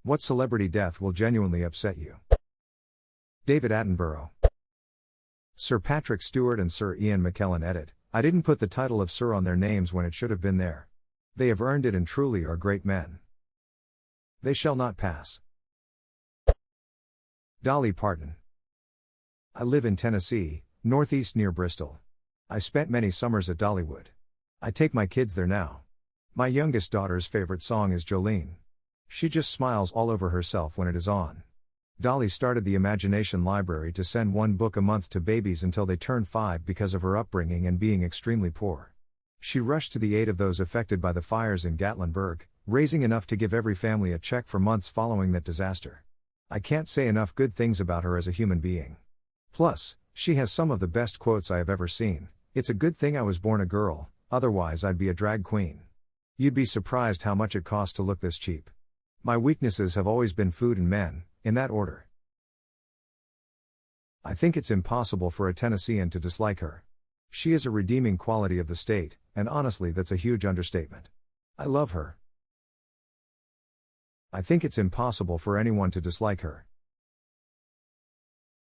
What celebrity death will genuinely upset you? David Attenborough. Sir Patrick Stewart and Sir Ian McKellen. Edit. I didn't put the title of Sir on their names when it should have been there. They have earned it and truly are great men. They shall not pass. Dolly Parton. I live in Tennessee, northeast near Bristol. I spent many summers at Dollywood. I take my kids there now. My youngest daughter's favorite song is Jolene. She just smiles all over herself when it is on. Dolly started the Imagination Library to send one book a month to babies until they turned 5 because of her upbringing and being extremely poor. She rushed to the aid of those affected by the fires in Gatlinburg, raising enough to give every family a check for months following that disaster. I can't say enough good things about her as a human being. Plus, she has some of the best quotes I have ever seen. It's a good thing I was born a girl, otherwise I'd be a drag queen. You'd be surprised how much it costs to look this cheap. My weaknesses have always been food and men, in that order. I think it's impossible for a Tennessean to dislike her. She is a redeeming quality of the state, and honestly that's a huge understatement. I love her. I think it's impossible for anyone to dislike her.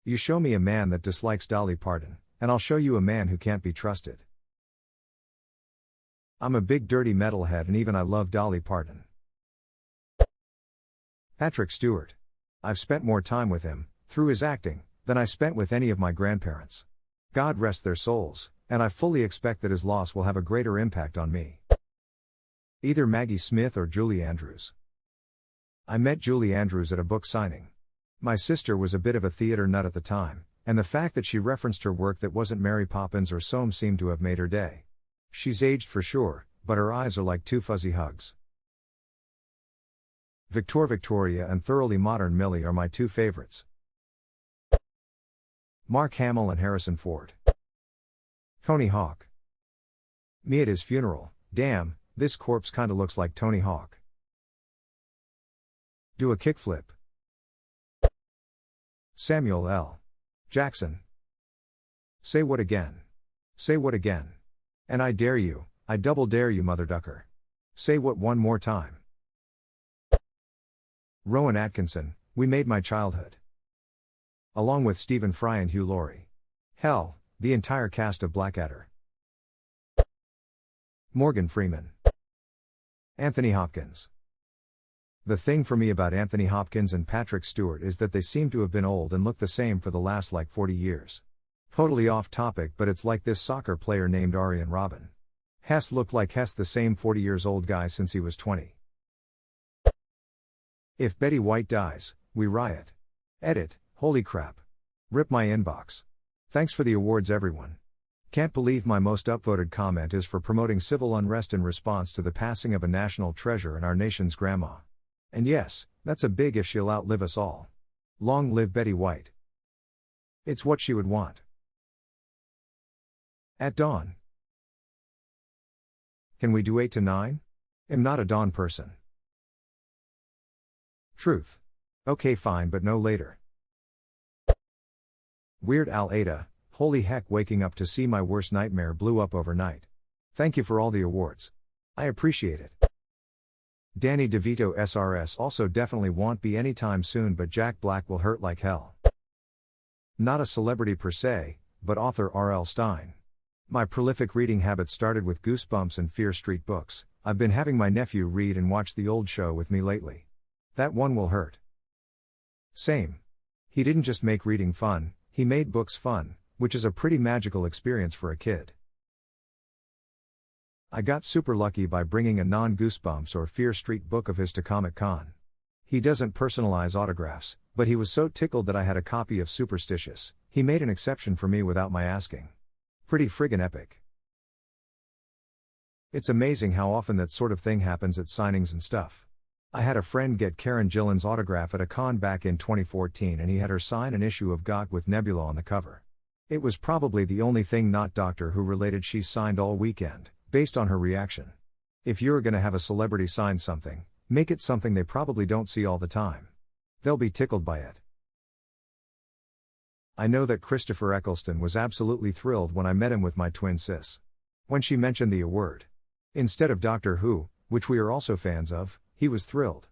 You show me a man that dislikes Dolly Parton, and I'll show you a man who can't be trusted. I'm a big dirty metalhead and even I love Dolly Parton. Patrick Stewart. I've spent more time with him, through his acting, than I spent with any of my grandparents. God rest their souls, and I fully expect that his loss will have a greater impact on me. Either Maggie Smith or Julie Andrews. I met Julie Andrews at a book signing. My sister was a bit of a theater nut at the time, and the fact that she referenced her work that wasn't Mary Poppins or Soames seemed to have made her day. She's aged for sure, but her eyes are like 2 fuzzy hugs. Victoria and Thoroughly Modern Millie are my 2 favorites. Mark Hamill and Harrison Ford. Tony Hawk. Me at his funeral. Damn, this corpse kinda looks like Tony Hawk. Do a kickflip. Samuel L. Jackson. Say what again? Say what again? And I dare you, I double dare you, mother ducker. Say what one more time? Rowan Atkinson, We Made My Childhood. Along with Stephen Fry and Hugh Laurie. Hell, the entire cast of Blackadder. Morgan Freeman. Anthony Hopkins. The thing for me about Anthony Hopkins and Patrick Stewart is that they seem to have been old and look the same for the last 40 years. Totally off topic, but it's like this soccer player named Arjen Robben. Hess looked like Hess, the same 40 years old guy since he was 20. If Betty White dies, we riot. Edit, holy crap. Rip my inbox. Thanks for the awards everyone. Can't believe my most upvoted comment is for promoting civil unrest in response to the passing of a national treasure and our nation's grandma. And yes, that's a big if she'll outlive us all. Long live Betty White. It's what she would want. At dawn. Can we do 8 to 9? Am not a dawn person. Truth. Okay fine but no later. Weird Al Ada, holy heck, waking up to see my worst nightmare blew up overnight. Thank you for all the awards. I appreciate it. Danny DeVito SRS also definitely won't be anytime soon, but Jack Black will hurt like hell. Not a celebrity per se, but author R.L. Stine. My prolific reading habit started with Goosebumps and Fear Street books. I've been having my nephew read and watch The Old Show with me lately. That one will hurt. Same. He didn't just make reading fun, he made books fun, which is a pretty magical experience for a kid. I got super lucky by bringing a non-Goosebumps or Fear Street book of his to Comic-Con. He doesn't personalize autographs, but he was so tickled that I had a copy of Superstitious, he made an exception for me without my asking. Pretty friggin' epic. It's amazing how often that sort of thing happens at signings and stuff. I had a friend get Karen Gillan's autograph at a con back in 2014 and he had her sign an issue of GOT with Nebula on the cover. It was probably the only thing not Doctor Who related she signed all weekend, based on her reaction. If you're gonna have a celebrity sign something, make it something they probably don't see all the time. They'll be tickled by it. I know that Christopher Eccleston was absolutely thrilled when I met him with my twin sis. When she mentioned the award, instead of Doctor Who, which we are also fans of, he was thrilled.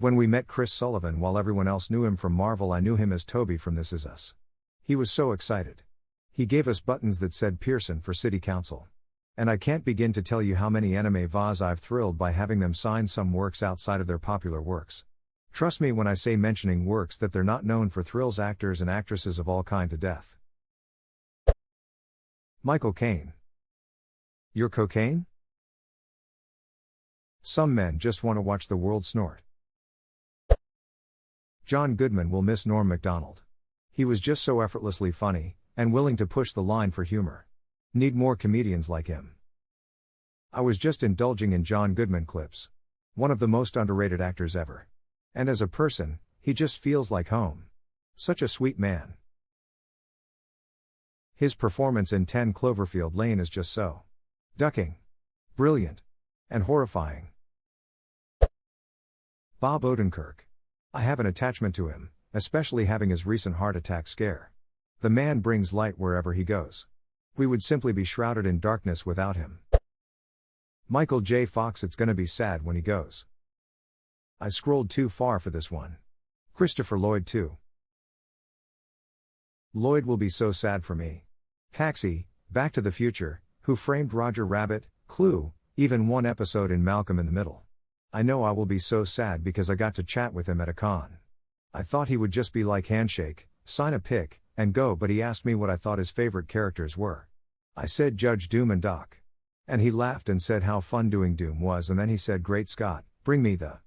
When we met Chris Sullivan while everyone else knew him from Marvel, I knew him as Toby from This Is Us. He was so excited. He gave us buttons that said Pearson for City Council. And I can't begin to tell you how many anime VAs I've thrilled by having them sign some works outside of their popular works. Trust me when I say mentioning works that they're not known for thrills actors and actresses of all kind to death. Michael Caine. Your cocaine? Some men just want to watch the world snort. John Goodman will miss Norm Macdonald. He was just so effortlessly funny, and willing to push the line for humor. Need more comedians like him. I was just indulging in John Goodman clips. One of the most underrated actors ever. And as a person, he just feels like home. Such a sweet man. His performance in 10 Cloverfield Lane is just so ducking, brilliant, and horrifying. Bob Odenkirk. I have an attachment to him, especially having his recent heart attack scare. The man brings light wherever he goes. We would simply be shrouded in darkness without him. Michael J. Fox. It's gonna be sad when he goes. I scrolled too far for this one. Christopher Lloyd too. Lloyd will be so sad for me. Taxi, Back to the Future, Who Framed Roger Rabbit, Clue, even one episode in Malcolm in the Middle. I know I will be so sad because I got to chat with him at a con. I thought he would just be like handshake, sign a pic, and go, but he asked me what I thought his favorite characters were. I said Judge Doom and Doc. And he laughed and said how fun doing Doom was, and then he said Great Scott, bring me the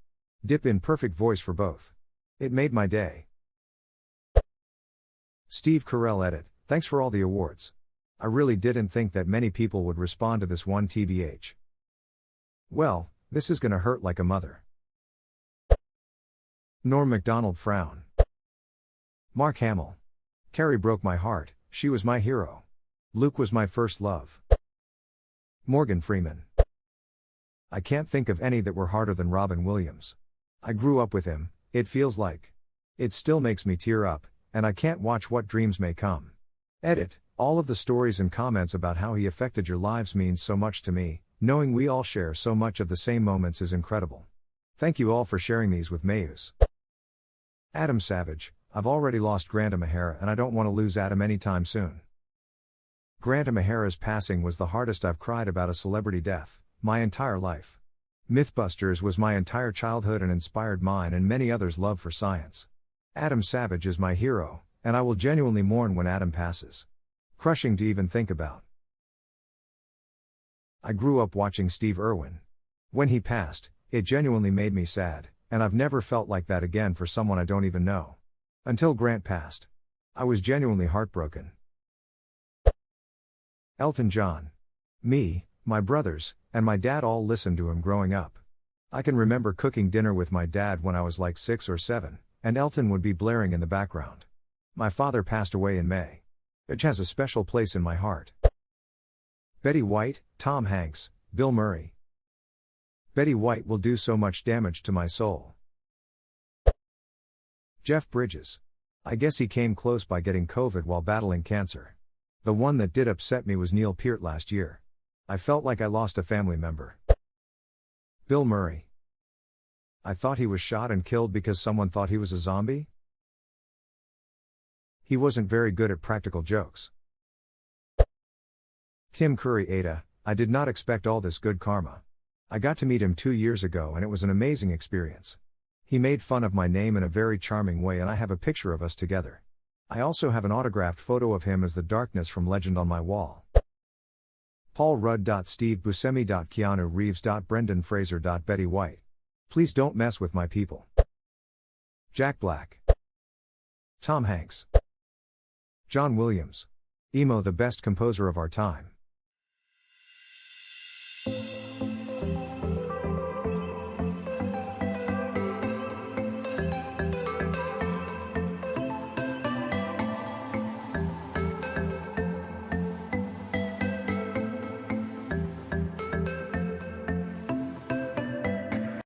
dip in perfect voice for both. It made my day. Steve Carell edit, thanks for all the awards. I really didn't think that many people would respond to this one TBH. Well, this is gonna hurt like a mother. Norm Macdonald frown. Mark Hamill. Carrie broke my heart, she was my hero. Luke was my first love. Morgan Freeman. I can't think of any that were harder than Robin Williams. I grew up with him, it feels like. It still makes me tear up, and I can't watch What Dreams May Come. Edit, all of the stories and comments about how he affected your lives means so much to me, knowing we all share so much of the same moments is incredible. Thank you all for sharing these with Mayus. Adam Savage, I've already lost Grant O'Mahara and I don't want to lose Adam anytime soon. Grant O'Mahara's passing was the hardest I've cried about a celebrity death, my entire life. Mythbusters was my entire childhood and inspired mine and many others' love for science. Adam Savage is my hero, and I will genuinely mourn when Adam passes. Crushing to even think about. I grew up watching Steve Irwin. When he passed, it genuinely made me sad, and I've never felt like that again for someone I don't even know. Until Grant passed. I was genuinely heartbroken. Elton John. Me, my brothers, and my dad all listened to him growing up. I can remember cooking dinner with my dad when I was like 6 or 7, and Elton would be blaring in the background. My father passed away in May. It has a special place in my heart. Betty White, Tom Hanks, Bill Murray. Betty White will do so much damage to my soul. Jeff Bridges. I guess he came close by getting COVID while battling cancer. The one that did upset me was Neil Peart last year. I felt like I lost a family member. Bill Murray. I thought he was shot and killed because someone thought he was a zombie. He wasn't very good at practical jokes. Tim Curry Ada, I did not expect all this good karma. I got to meet him 2 years ago and it was an amazing experience. He made fun of my name in a very charming way and I have a picture of us together. I also have an autographed photo of him as the darkness from Legend on my wall. Paul Rudd. Steve Buscemi. Keanu Reeves. Brendan Fraser. Betty White. Please don't mess with my people. Jack Black. Tom Hanks. John Williams. Emo, the best composer of our time.